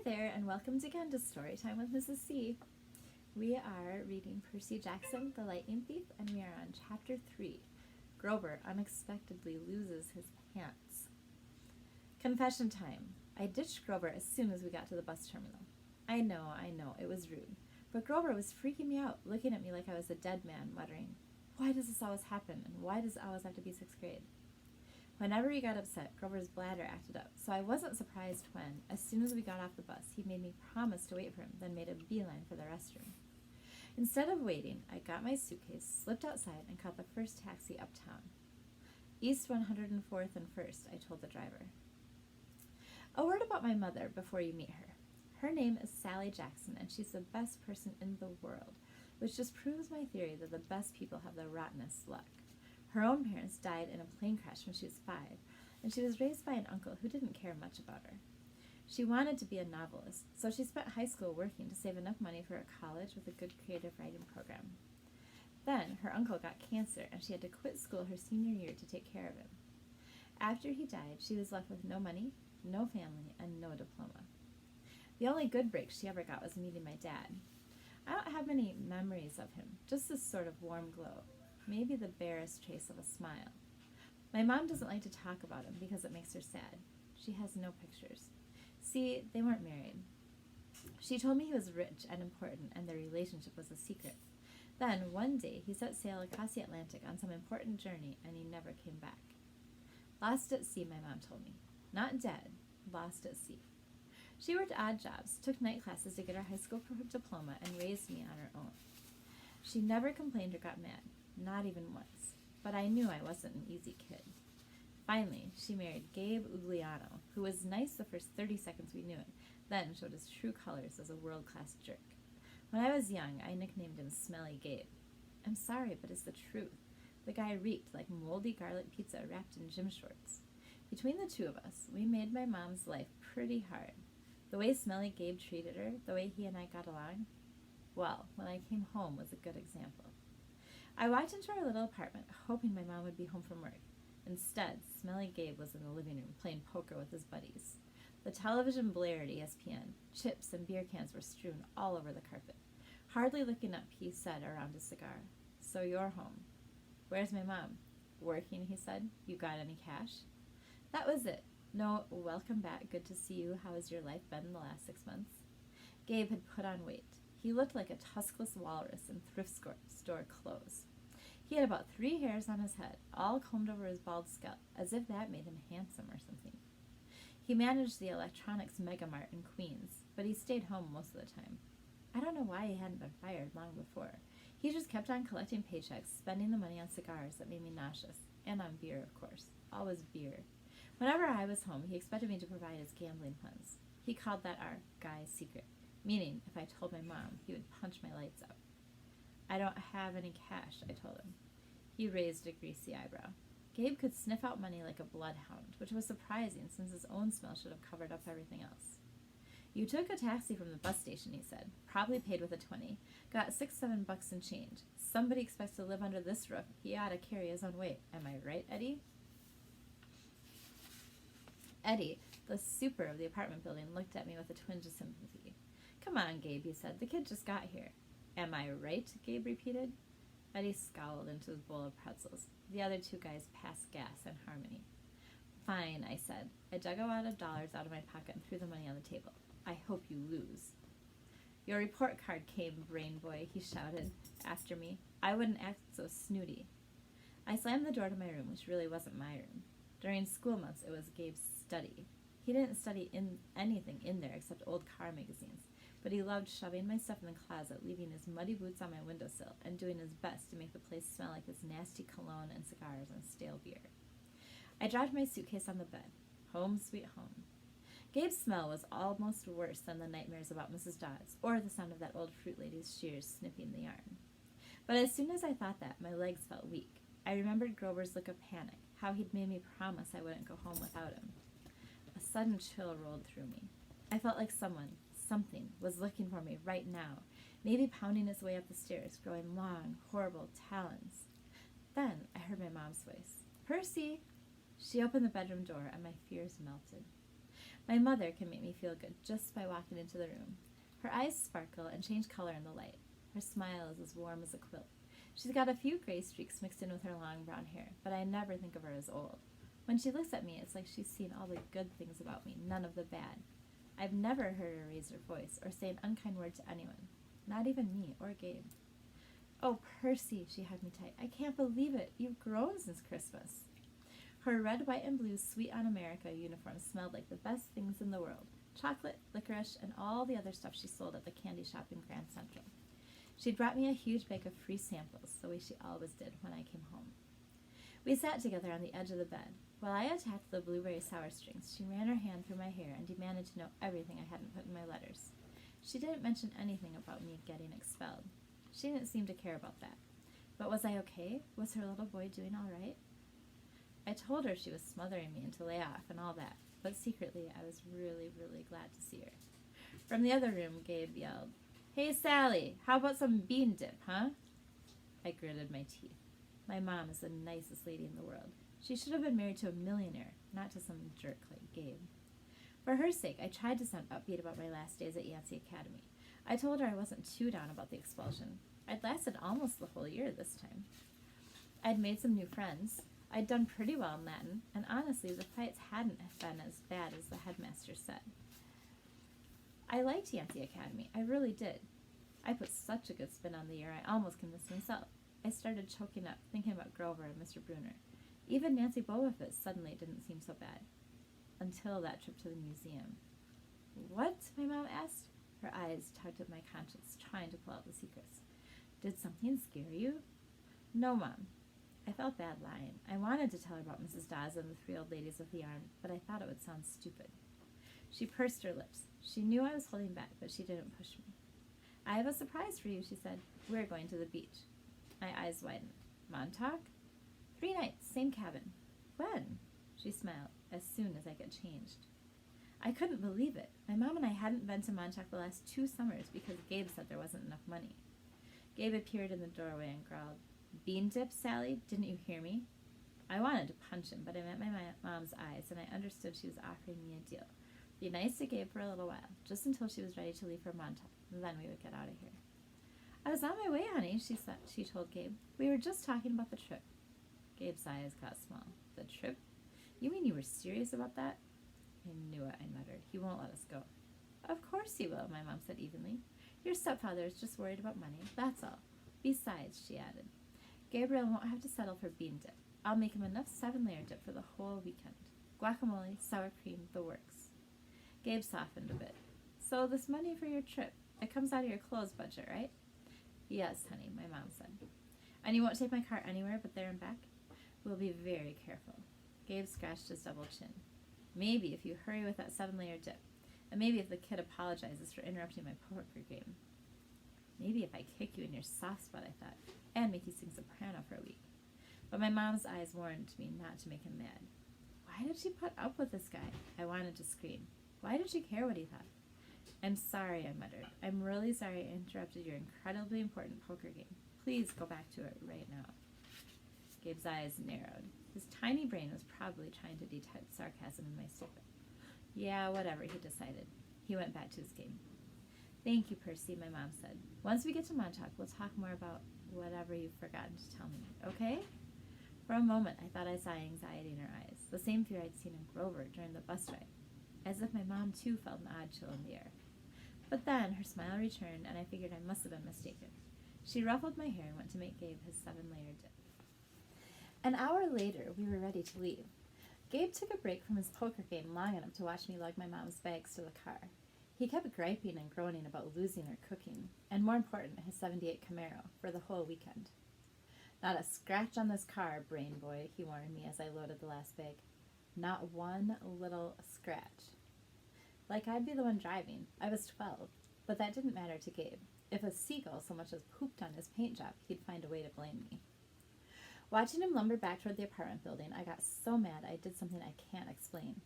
there, and welcome again to Storytime with Mrs. C. We are reading Percy Jackson, the Lightning Thief, and we are on Chapter 3. Grover unexpectedly loses his pants. Confession time. I ditched Grover as soon as we got to the bus terminal. I know, it was rude. But Grover was freaking me out, looking at me like I was a dead man, muttering, "Why does this always happen, and why does it always have to be 6th grade?" Whenever he got upset, Grover's bladder acted up, so I wasn't surprised when, as soon as we got off the bus, he made me promise to wait for him, then made a beeline for the restroom. Instead of waiting, I got my suitcase, slipped outside, and caught the first taxi uptown. East 104th and 1st, I told the driver. A word about my mother before you meet her. Her name is Sally Jackson, and she's the best person in the world, which just proves my theory that the best people have the rottenest luck. Her own parents died in a plane crash when she was 5, and she was raised by an uncle who didn't care much about her. She wanted to be a novelist, so she spent high school working to save enough money for a college with a good creative writing program. Then her uncle got cancer, and she had to quit school her senior year to take care of him. After he died, she was left with no money, no family, and no diploma. The only good break she ever got was meeting my dad. I don't have many memories of him, just this sort of warm glow. Maybe the barest trace of a smile. My mom doesn't like to talk about him because it makes her sad. She has no pictures. See, they weren't married. She told me he was rich and important and their relationship was a secret. Then, one day, he set sail across the Atlantic on some important journey and he never came back. Lost at sea, my mom told me. Not dead, lost at sea. She worked odd jobs, took night classes to get her high school diploma, and raised me on her own. She never complained or got mad. Not even once. But I knew I wasn't an easy kid. Finally, she married Gabe Ugliano, who was nice the first 30 seconds we knew him, then showed his true colors as a world-class jerk. When I was young, I nicknamed him Smelly Gabe. I'm sorry, but it's the truth. The guy reeked like moldy garlic pizza wrapped in gym shorts. Between the two of us, we made my mom's life pretty hard. The way Smelly Gabe treated her, the way he and I got along, well, when I came home was a good example. I walked into our little apartment, hoping my mom would be home from work. Instead, Smelly Gabe was in the living room playing poker with his buddies. The television blared ESPN. Chips and beer cans were strewn all over the carpet. Hardly looking up, he said around his cigar, "So you're home." "Where's my mom?" "Working," he said. "You got any cash?" That was it. No, "Welcome back, good to see you, how has your life been the last 6 months?" Gabe had put on weight. He looked like a tuskless walrus in thrift store clothes. He had about 3 hairs on his head, all combed over his bald scalp, as if that made him handsome or something. He managed the electronics megamart in Queens, but he stayed home most of the time. I don't know why he hadn't been fired long before. He just kept on collecting paychecks, spending the money on cigars that made me nauseous, and on beer, of course. Always beer. Whenever I was home, he expected me to provide his gambling funds. He called that our guy's secret, meaning if I told my mom, he would punch my lights out. "I don't have any cash," I told him. He raised a greasy eyebrow. Gabe could sniff out money like a bloodhound, which was surprising since his own smell should have covered up everything else. "You took a taxi from the bus station," he said. "Probably paid with a 20. Got $6-7 in change. Somebody expects to live under this roof. He ought to carry his own weight. Am I right, Eddie?" Eddie, the super of the apartment building, looked at me with a twinge of sympathy. "Come on, Gabe," he said. "The kid just got here." "Am I right?" Gabe repeated. Eddie scowled into his bowl of pretzels. The other 2 guys passed gas in harmony. "Fine," I said. I dug a lot of dollars out of my pocket and threw the money on the table. "I hope you lose." "Your report card came, brain boy," he shouted after me. "I wouldn't act so snooty." I slammed the door to my room, which really wasn't my room. During school months, it was Gabe's study. He didn't study anything in there except old car magazines, but he loved shoving my stuff in the closet, leaving his muddy boots on my windowsill, and doing his best to make the place smell like his nasty cologne and cigars and stale beer. I dropped my suitcase on the bed. Home sweet home. Gabe's smell was almost worse than the nightmares about Mrs. Dodds, or the sound of that old fruit lady's shears snipping the yarn. But as soon as I thought that, my legs felt weak. I remembered Grover's look of panic, how he'd made me promise I wouldn't go home without him. A sudden chill rolled through me. I felt like something, was looking for me right now, maybe pounding its way up the stairs, growing long, horrible talons. Then I heard my mom's voice. "Percy!" She opened the bedroom door, and my fears melted. My mother can make me feel good just by walking into the room. Her eyes sparkle and change color in the light. Her smile is as warm as a quilt. She's got a few gray streaks mixed in with her long brown hair, but I never think of her as old. When she looks at me, it's like she's seen all the good things about me, none of the bad. I've never heard her raise her voice or say an unkind word to anyone, not even me or Gabe. "Oh, Percy," she hugged me tight. "I can't believe it. You've grown since Christmas." Her red, white, and blue Sweet on America uniform smelled like the best things in the world. Chocolate, licorice, and all the other stuff she sold at the candy shop in Grand Central. She'd brought me a huge bag of free samples, the way she always did when I came home. We sat together on the edge of the bed. While I attacked the blueberry sour strings, she ran her hand through my hair and demanded to know everything I hadn't put in my letters. She didn't mention anything about me getting expelled. She didn't seem to care about that. But was I okay? Was her little boy doing all right? I told her she was smothering me into layoff and all that, but secretly I was really, really glad to see her. From the other room, Gabe yelled, "Hey, Sally, how about some bean dip, huh?" I gritted my teeth. My mom is the nicest lady in the world. She should have been married to a millionaire, not to some jerk like Gabe. For her sake, I tried to sound upbeat about my last days at Yancey Academy. I told her I wasn't too down about the expulsion. I'd lasted almost the whole year this time. I'd made some new friends. I'd done pretty well in Latin, and honestly, the fights hadn't been as bad as the headmaster said. I liked Yancey Academy. I really did. I put such a good spin on the year, I almost convinced myself. I started choking up, thinking about Grover and Mr. Bruner. Even Nancy Bobofit suddenly didn't seem so bad. Until that trip to the museum. "What?" my mom asked. Her eyes tugged at my conscience, trying to pull out the secrets. "Did something scare you?" "No, Mom." I felt bad lying. I wanted to tell her about Mrs. Dawes and the three old ladies with the arm, but I thought it would sound stupid. She pursed her lips. She knew I was holding back, but she didn't push me. "I have a surprise for you," she said. "We're going to the beach." My eyes widened. "Montauk?" 3 nights, same cabin." "When?" She smiled. "As soon as I get changed." I couldn't believe it. My mom and I hadn't been to Montauk the last 2 summers because Gabe said there wasn't enough money. Gabe appeared in the doorway and growled, "Bean dip, Sally? Didn't you hear me?" I wanted to punch him, but I met my mom's eyes, and I understood she was offering me a deal. Be nice to Gabe for a little while, just until she was ready to leave for Montauk, and then we would get out of here. "I was on my way, honey," she told Gabe. "We were just talking about the trip." Gabe's eyes got small. "The trip? You mean you were serious about that?" "I knew it," I muttered. "He won't let us go." "Of course he will," my mom said evenly. "Your stepfather is just worried about money, that's all. Besides," she added, "Gabriel won't have to settle for bean dip. I'll make him enough 7-layer dip for the whole weekend. Guacamole, sour cream, the works." Gabe softened a bit. "So this money for your trip, it comes out of your clothes budget, right?" "Yes, honey," my mom said. "And you won't take my car anywhere but there and back?" "We'll be very careful." Gabe scratched his double chin. "Maybe if you hurry with that 7-layer dip. And maybe if the kid apologizes for interrupting my poker game." "Maybe if I kick you in your soft spot," I thought, "and make you sing soprano for a week." But my mom's eyes warned me not to make him mad. Why did she put up with this guy? I wanted to scream. Why did she care what he thought? "I'm sorry," I muttered. "I'm really sorry I interrupted your incredibly important poker game. Please go back to it right now." Gabe's eyes narrowed. His tiny brain was probably trying to detect sarcasm in my stupid. "Yeah, whatever," he decided. He went back to his game. "Thank you, Percy," my mom said. "Once we get to Montauk, we'll talk more about whatever you've forgotten to tell me, okay?" For a moment, I thought I saw anxiety in her eyes, the same fear I'd seen in Grover during the bus ride, as if my mom, too, felt an odd chill in the air. But then her smile returned, and I figured I must have been mistaken. She ruffled my hair and went to make Gabe his 7-layer dip. An hour later, we were ready to leave. Gabe took a break from his poker game long enough to watch me lug my mom's bags to the car. He kept griping and groaning about losing or cooking, and more important, his 78 Camaro, for the whole weekend. "Not a scratch on this car, brain boy," he warned me as I loaded the last bag. Not one little scratch. Like I'd be the one driving. I was 12, but that didn't matter to Gabe. If a seagull so much as pooped on his paint job, he'd find a way to blame me. Watching him lumber back toward the apartment building, I got so mad I did something I can't explain.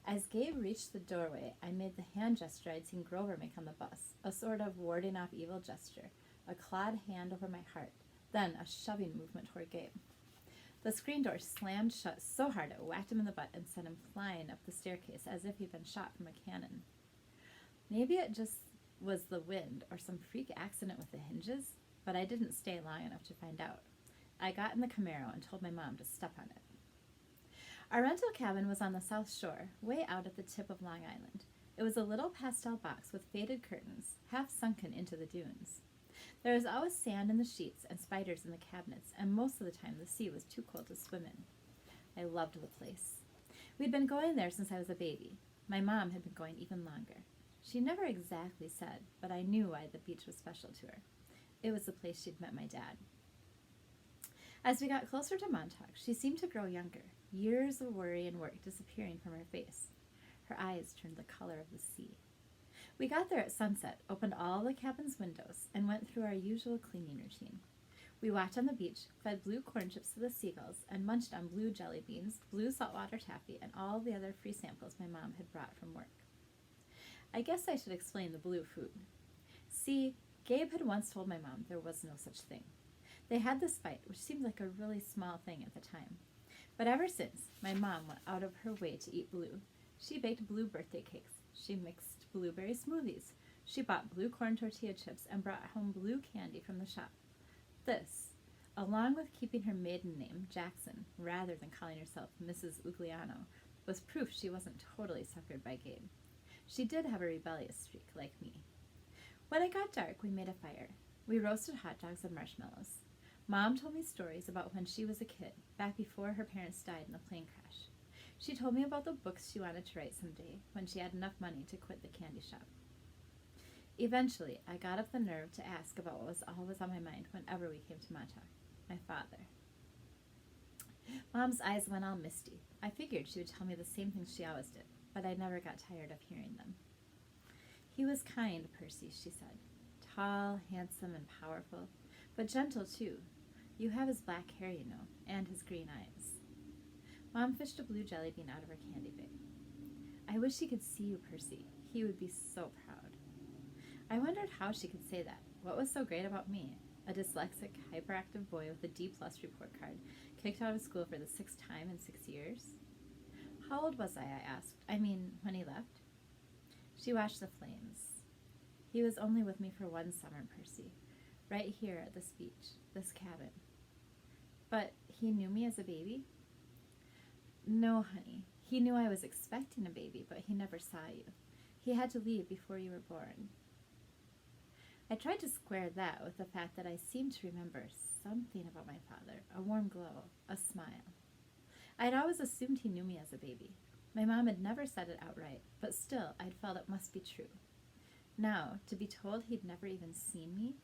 As Gabe reached the doorway, I made the hand gesture I'd seen Grover make on the bus, a sort of warding off evil gesture, a clawed hand over my heart, then a shoving movement toward Gabe. The screen door slammed shut so hard it whacked him in the butt and sent him flying up the staircase as if he'd been shot from a cannon. Maybe it just was the wind or some freak accident with the hinges, but I didn't stay long enough to find out. I got in the Camaro and told my mom to step on it. Our rental cabin was on the South Shore, way out at the tip of Long Island. It was a little pastel box with faded curtains, half sunken into the dunes. There was always sand in the sheets and spiders in the cabinets, and most of the time the sea was too cold to swim in. I loved the place. We'd been going there since I was a baby. My mom had been going even longer. She never exactly said, but I knew why the beach was special to her. It was the place she'd met my dad. As we got closer to Montauk, she seemed to grow younger, years of worry and work disappearing from her face. Her eyes turned the color of the sea. We got there at sunset, opened all the cabin's windows, and went through our usual cleaning routine. We walked on the beach, fed blue corn chips to the seagulls, and munched on blue jelly beans, blue saltwater taffy, and all the other free samples my mom had brought from work. I guess I should explain the blue food. See, Gabe had once told my mom there was no such thing. They had this fight, which seemed like a really small thing at the time. But ever since, my mom went out of her way to eat blue. She baked blue birthday cakes. She mixed blueberry smoothies. She bought blue corn tortilla chips and brought home blue candy from the shop. This, along with keeping her maiden name, Jackson, rather than calling herself Mrs. Ugliano, was proof she wasn't totally suckered by Gabe. She did have a rebellious streak, like me. When it got dark, we made a fire. We roasted hot dogs and marshmallows. Mom told me stories about when she was a kid, back before her parents died in a plane crash. She told me about the books she wanted to write someday, when she had enough money to quit the candy shop. Eventually, I got up the nerve to ask about what was always on my mind whenever we came to Montauk, my father. Mom's eyes went all misty. I figured she would tell me the same things she always did, but I never got tired of hearing them. He was kind, Percy, she said. Tall, handsome, and powerful, but gentle, too. You have his black hair, you know, and his green eyes. Mom fished a blue jelly bean out of her candy bag. I wish he could see you, Percy. He would be so proud. I wondered how she could say that. What was so great about me? A dyslexic, hyperactive boy with a D-plus report card, kicked out of school for the 6th time in 6 years? How old was I asked. I mean, when he left? She watched the flames. He was only with me for one summer, Percy. Right here at this beach, this cabin. But he knew me as a baby? No, honey. He knew I was expecting a baby, but he never saw you. He had to leave before you were born. I tried to square that with the fact that I seemed to remember something about my father, a warm glow, a smile. I'd always assumed he knew me as a baby. My mom had never said it outright, but still I'd felt it must be true. Now, to be told he'd never even seen me?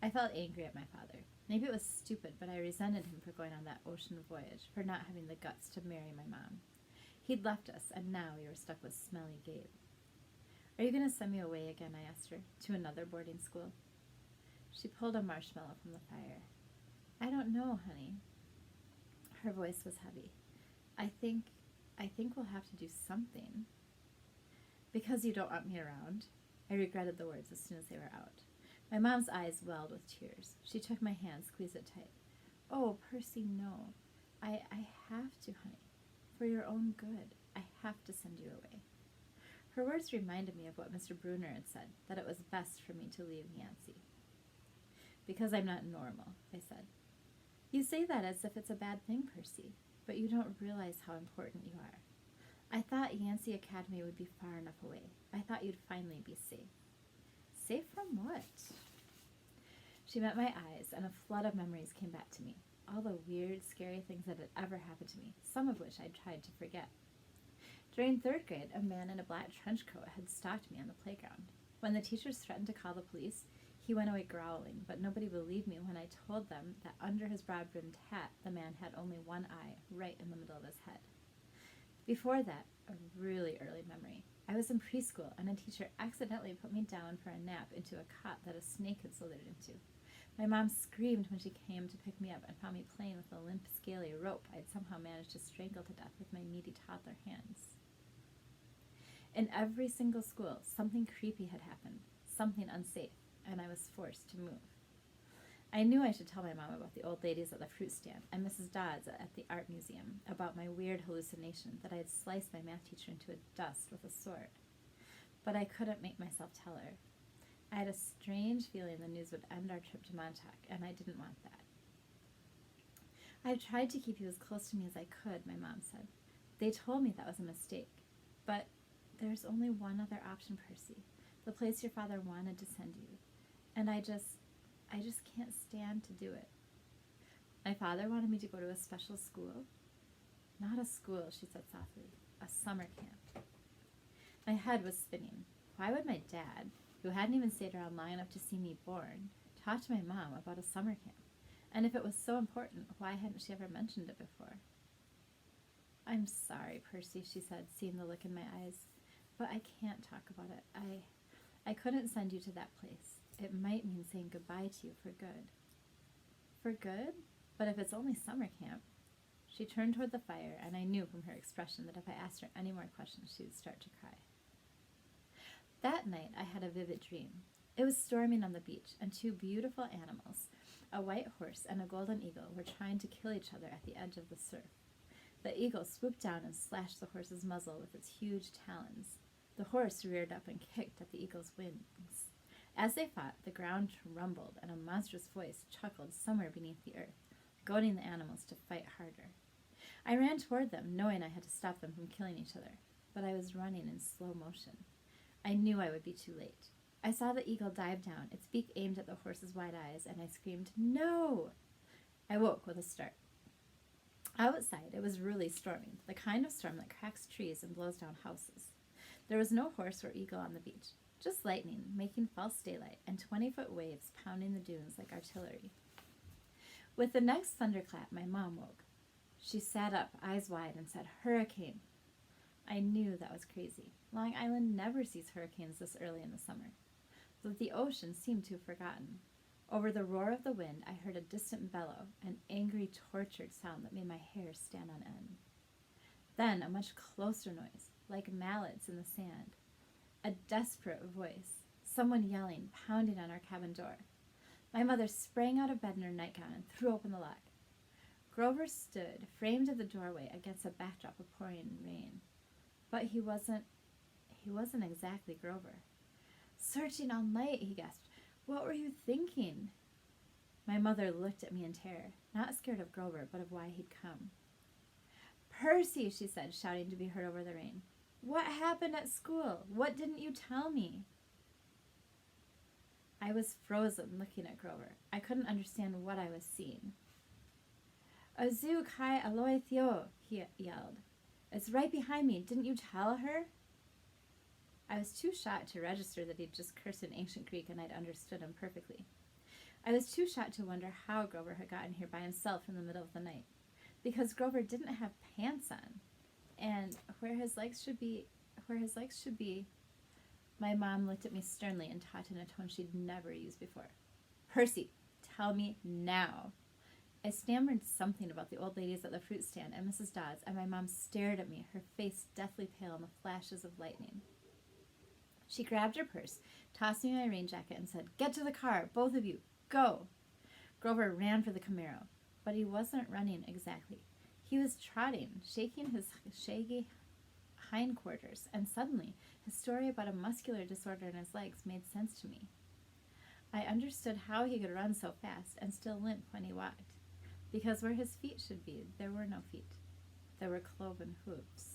I felt angry at my father. Maybe it was stupid, but I resented him for going on that ocean voyage, for not having the guts to marry my mom. He'd left us, and now we were stuck with smelly Gabe. Are you going to send me away again, I asked her, to another boarding school? She pulled a marshmallow from the fire. I don't know, honey. Her voice was heavy. I think we'll have to do something. Because you don't want me around? I regretted the words as soon as they were out. My mom's eyes welled with tears. She took my hand, squeezed it tight. Oh, Percy, no. I have to, honey. For your own good, I have to send you away. Her words reminded me of what Mr. Bruner had said, that it was best for me to leave Yancey. Because I'm not normal, I said. You say that as if it's a bad thing, Percy, but you don't realize how important you are. I thought Yancey Academy would be far enough away. I thought you'd finally be safe. Safe from what? She met my eyes, and a flood of memories came back to me. All the weird, scary things that had ever happened to me, some of which I'd tried to forget. During 3rd grade, a man in a black trench coat had stalked me on the playground. When the teachers threatened to call the police, he went away growling, but nobody believed me when I told them that under his broad-brimmed hat, the man had only one eye, right in the middle of his head. Before that, a really early memory. I was in preschool, and a teacher accidentally put me down for a nap into a cot that a snake had slithered into. My mom screamed when she came to pick me up and found me playing with a limp, scaly rope I'd somehow managed to strangle to death with my meaty toddler hands. In every single school, something creepy had happened, something unsafe, and I was forced to move. I knew I should tell my mom about the old ladies at the fruit stand and Mrs. Dodds at the art museum, about my weird hallucination that I had sliced my math teacher into a dust with a sword. But I couldn't make myself tell her. I had a strange feeling the news would end our trip to Montauk, and I didn't want that. I've tried to keep you as close to me as I could, my mom said. They told me that was a mistake. But there's only one other option, Percy. The place your father wanted to send you. And I just can't stand to do it. My father wanted me to go to a special school. Not a school, she said softly. A summer camp. My head was spinning. Why would my dad, who hadn't even stayed around long enough to see me born, talk to my mom about a summer camp? And if it was so important, why hadn't she ever mentioned it before? I'm sorry, Percy, she said, seeing the look in my eyes, but I can't talk about it. I couldn't send you to that place. It might mean saying goodbye to you for good. For good? But if it's only summer camp. She turned toward the fire, and I knew from her expression that if I asked her any more questions, she would start to cry. That night, I had a vivid dream. It was storming on the beach, and two beautiful animals, a white horse and a golden eagle, were trying to kill each other at the edge of the surf. The eagle swooped down and slashed the horse's muzzle with its huge talons. The horse reared up and kicked at the eagle's wings. As they fought, the ground rumbled, and a monstrous voice chuckled somewhere beneath the earth, goading the animals to fight harder. I ran toward them, knowing I had to stop them from killing each other, but I was running in slow motion. I knew I would be too late. I saw the eagle dive down, its beak aimed at the horse's wide eyes, and I screamed, "No!" I woke with a start. Outside, it was really storming, the kind of storm that cracks trees and blows down houses. There was no horse or eagle on the beach, just lightning, making false daylight, and 20-foot waves pounding the dunes like artillery. With the next thunderclap, my mom woke. She sat up, eyes wide, and said, "Hurricane." I knew that was crazy. Long Island never sees hurricanes this early in the summer. But the ocean seemed to have forgotten. Over the roar of the wind, I heard a distant bellow, an angry, tortured sound that made my hair stand on end. Then a much closer noise, like mallets in the sand. A desperate voice, someone yelling, pounding on our cabin door. My mother sprang out of bed in her nightgown and threw open the lock. Grover stood, framed in the doorway against a backdrop of pouring rain. But he wasn't exactly Grover. "Searching all night," he gasped. "What were you thinking?" My mother looked at me in terror, not scared of Grover, but of why he'd come. "Percy," she said, shouting to be heard over the rain. "What happened at school? What didn't you tell me?" I was frozen, looking at Grover. I couldn't understand what I was seeing. "Azu kai aloi theo," he yelled. "It's right behind me. Didn't you tell her?" I was too shocked to register that he'd just cursed in ancient Greek and I'd understood him perfectly. I was too shocked to wonder how Grover had gotten here by himself in the middle of the night. Because Grover didn't have pants on. And where his legs should be, my mom looked at me sternly and taught in a tone she'd never used before. "Percy, tell me now." I stammered something about the old ladies at the fruit stand and Mrs. Dodds, and my mom stared at me, her face deathly pale in the flashes of lightning. She grabbed her purse, tossed me my rain jacket, and said, "Get to the car, both of you, go." Grover ran for the Camaro, but he wasn't running exactly. He was trotting, shaking his shaggy hindquarters, and suddenly his story about a muscular disorder in his legs made sense to me. I understood how he could run so fast and still limp when he walked, because where his feet should be, there were no feet. There were cloven hooves.